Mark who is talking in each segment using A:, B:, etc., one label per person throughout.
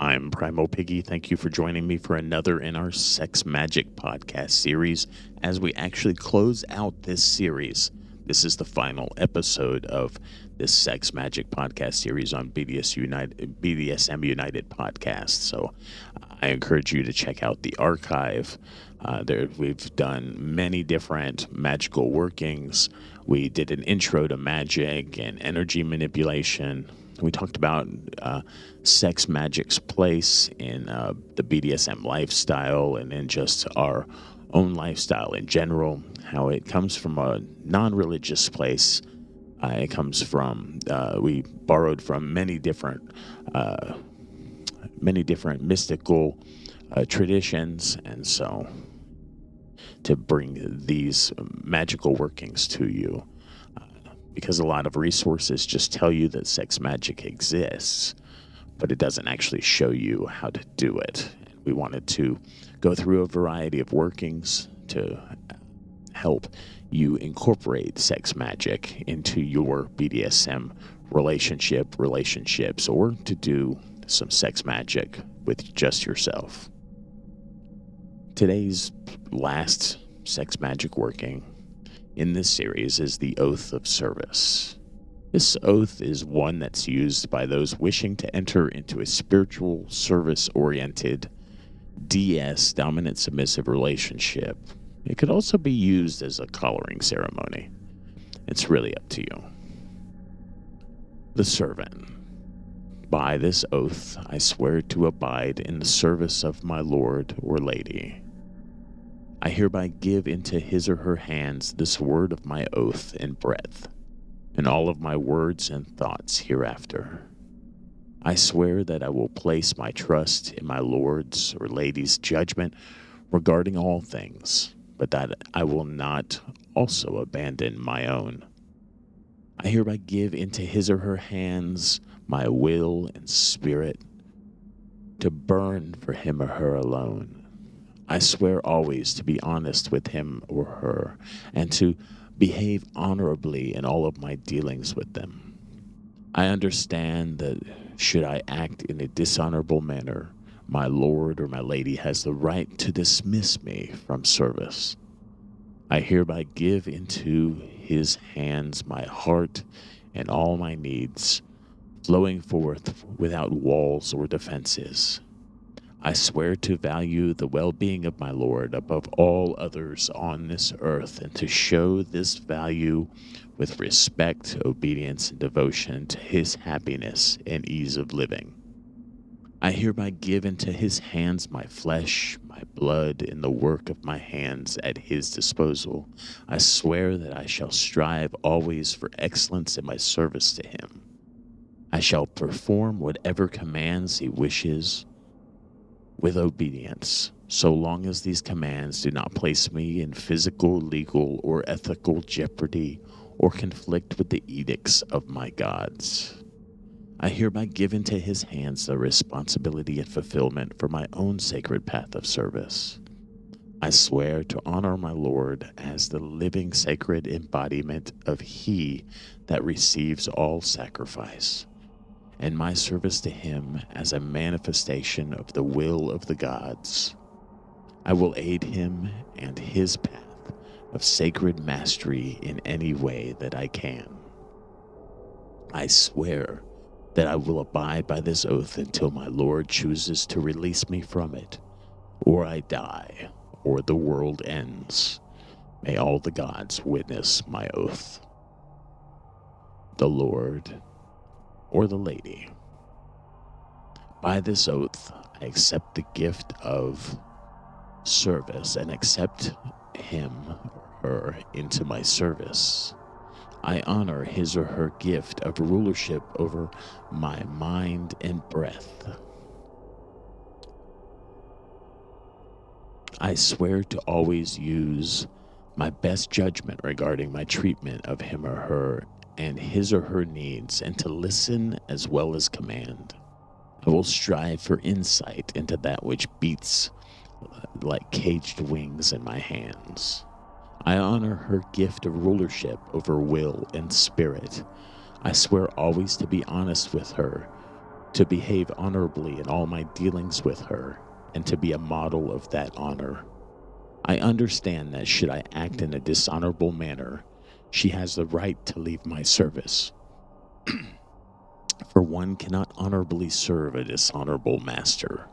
A: I'm Primal Piggy. Thank you for joining me for another in our Sex Magick podcast series. As we actually close out this series, this is the final episode of this Sex Magick podcast series on BDSM United podcast. So I encourage you to check out the archive. We've done many different magical workings. We did an intro to magic and energy manipulation. We talked about Sex Magick's place in the BDSM lifestyle and in just our own lifestyle in general, how it comes from a non-religious place. It comes from, we borrowed from many different mystical traditions, and so to bring these magical workings to you. Because a lot of resources just tell you that sex magic exists, but it doesn't actually show you how to do it. We wanted to go through a variety of workings to help you incorporate sex magic into your BDSM relationships, or to do some sex magic with just yourself. Today's last sex magic working in this series is the Oath of Service. This oath is one that's used by those wishing to enter into a spiritual, service-oriented DS, dominant submissive relationship. It could also be used as a collaring ceremony. It's really up to you. The Servant. By this oath, I swear to abide in the service of my lord or lady. I hereby give into his or her hands this word of my oath and breath, and all of my words and thoughts hereafter. I swear that I will place my trust in my lord's or lady's judgment regarding all things, but that I will not also abandon my own. I hereby give into his or her hands my will and spirit to burn for him or her alone. I swear always to be honest with him or her, and to behave honorably in all of my dealings with them. I understand that should I act in a dishonorable manner, my lord or my lady has the right to dismiss me from service. I hereby give into his hands my heart and all my needs, flowing forth without walls or defenses. I swear to value the well-being of my Lord above all others on this earth, and to show this value with respect, obedience, and devotion to his happiness and ease of living. I hereby give into his hands my flesh, my blood, and the work of my hands at his disposal. I swear that I shall strive always for excellence in my service to him. I shall perform whatever commands he wishes, with obedience, so long as these commands do not place me in physical, legal, or ethical jeopardy or conflict with the edicts of my gods. I hereby give into his hands the responsibility and fulfillment for my own sacred path of service. I swear to honor my Lord as the living sacred embodiment of he that receives all sacrifice, and my service to him as a manifestation of the will of the gods. I will aid him and his path of sacred mastery in any way that I can. I swear that I will abide by this oath until my Lord chooses to release me from it, or I die, or the world ends. May all the gods witness my oath. The Lord or the lady. By this oath, I accept the gift of service and accept him or her into my service. I honor his or her gift of rulership over my mind and breath. I swear to always use my best judgment regarding my treatment of him or her and his or her needs, and to listen as well as command. I will strive for insight into that which beats like caged wings in my hands. I honor her gift of rulership over will and spirit. I swear always to be honest with her to behave honorably in all my dealings with her, and to be a model of that honor. I understand that should I act in a dishonorable manner, she has the right to leave my service. For one cannot honorably serve a dishonorable master.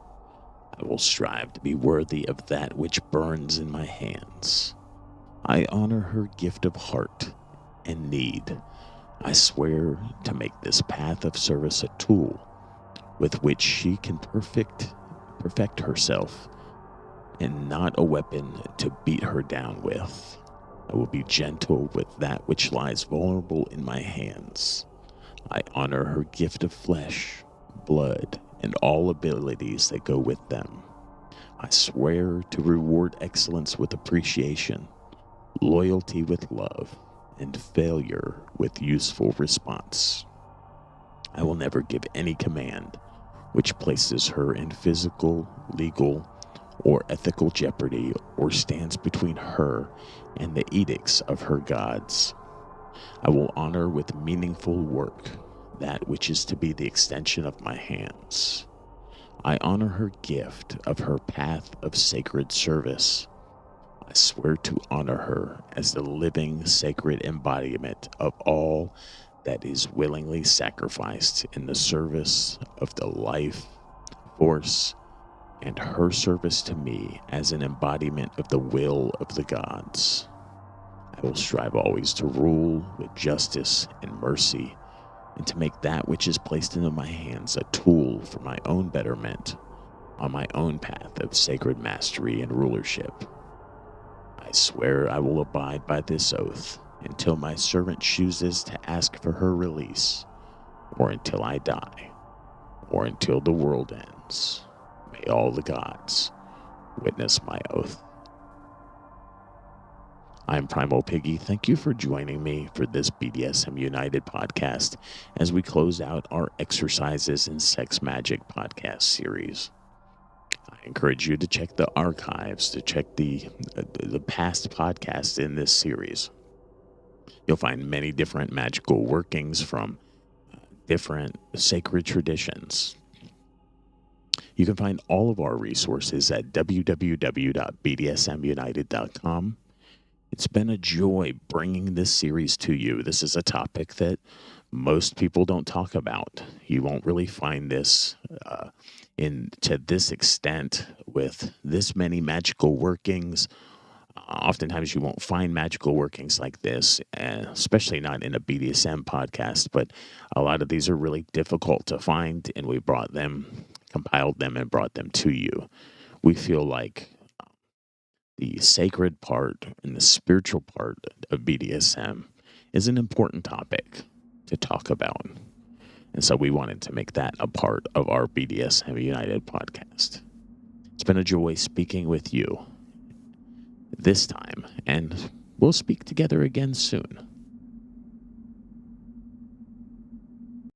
A: I will strive to be worthy of that which burns in my hands. I honor her gift of heart and need. I swear to make this path of service a tool with which she can perfect herself, and not a weapon to beat her down with. I will be gentle with that which lies vulnerable in my hands. I honor her gift of flesh, blood, and all abilities that go with them. I swear to reward excellence with appreciation, loyalty with love, and failure with useful response. I will never give any command which places her in physical, legal, or ethical jeopardy, or stands between her and the edicts of her gods. I will honor with meaningful work that which is to be the extension of my hands. I honor her gift of her path of sacred service. I swear to honor her as the living sacred embodiment of all that is willingly sacrificed in the service of the life force, and her service to me as an embodiment of the will of the gods. I will strive always to rule with justice and mercy, and to make that which is placed into my hands a tool for my own betterment on my own path of sacred mastery and rulership. I swear I will abide by this oath until my servant chooses to ask for her release, or until I die, or until the world ends. May all the gods witness my oath. I'm Primal Piggy. Thank you for joining me for this BDSM United podcast as we close out our Exercises in Sex Magick podcast series. I encourage you to check the archives, to check the past podcasts in this series. You'll find many different magical workings from different sacred traditions. You can find all of our resources at www.bdsmunited.com. It's been a joy bringing this series to you. This is a topic that most people don't talk about. You won't really find this to this extent with this many magical workings. Oftentimes you won't find magical workings like this, especially not in a BDSM podcast, but a lot of these are really difficult to find, and we compiled them and brought them to you. We feel like the sacred part and the spiritual part of BDSM is an important topic to talk about. And so we wanted to make that a part of our BDSM United podcast. It's been a joy speaking with you this time, and we'll speak together again soon.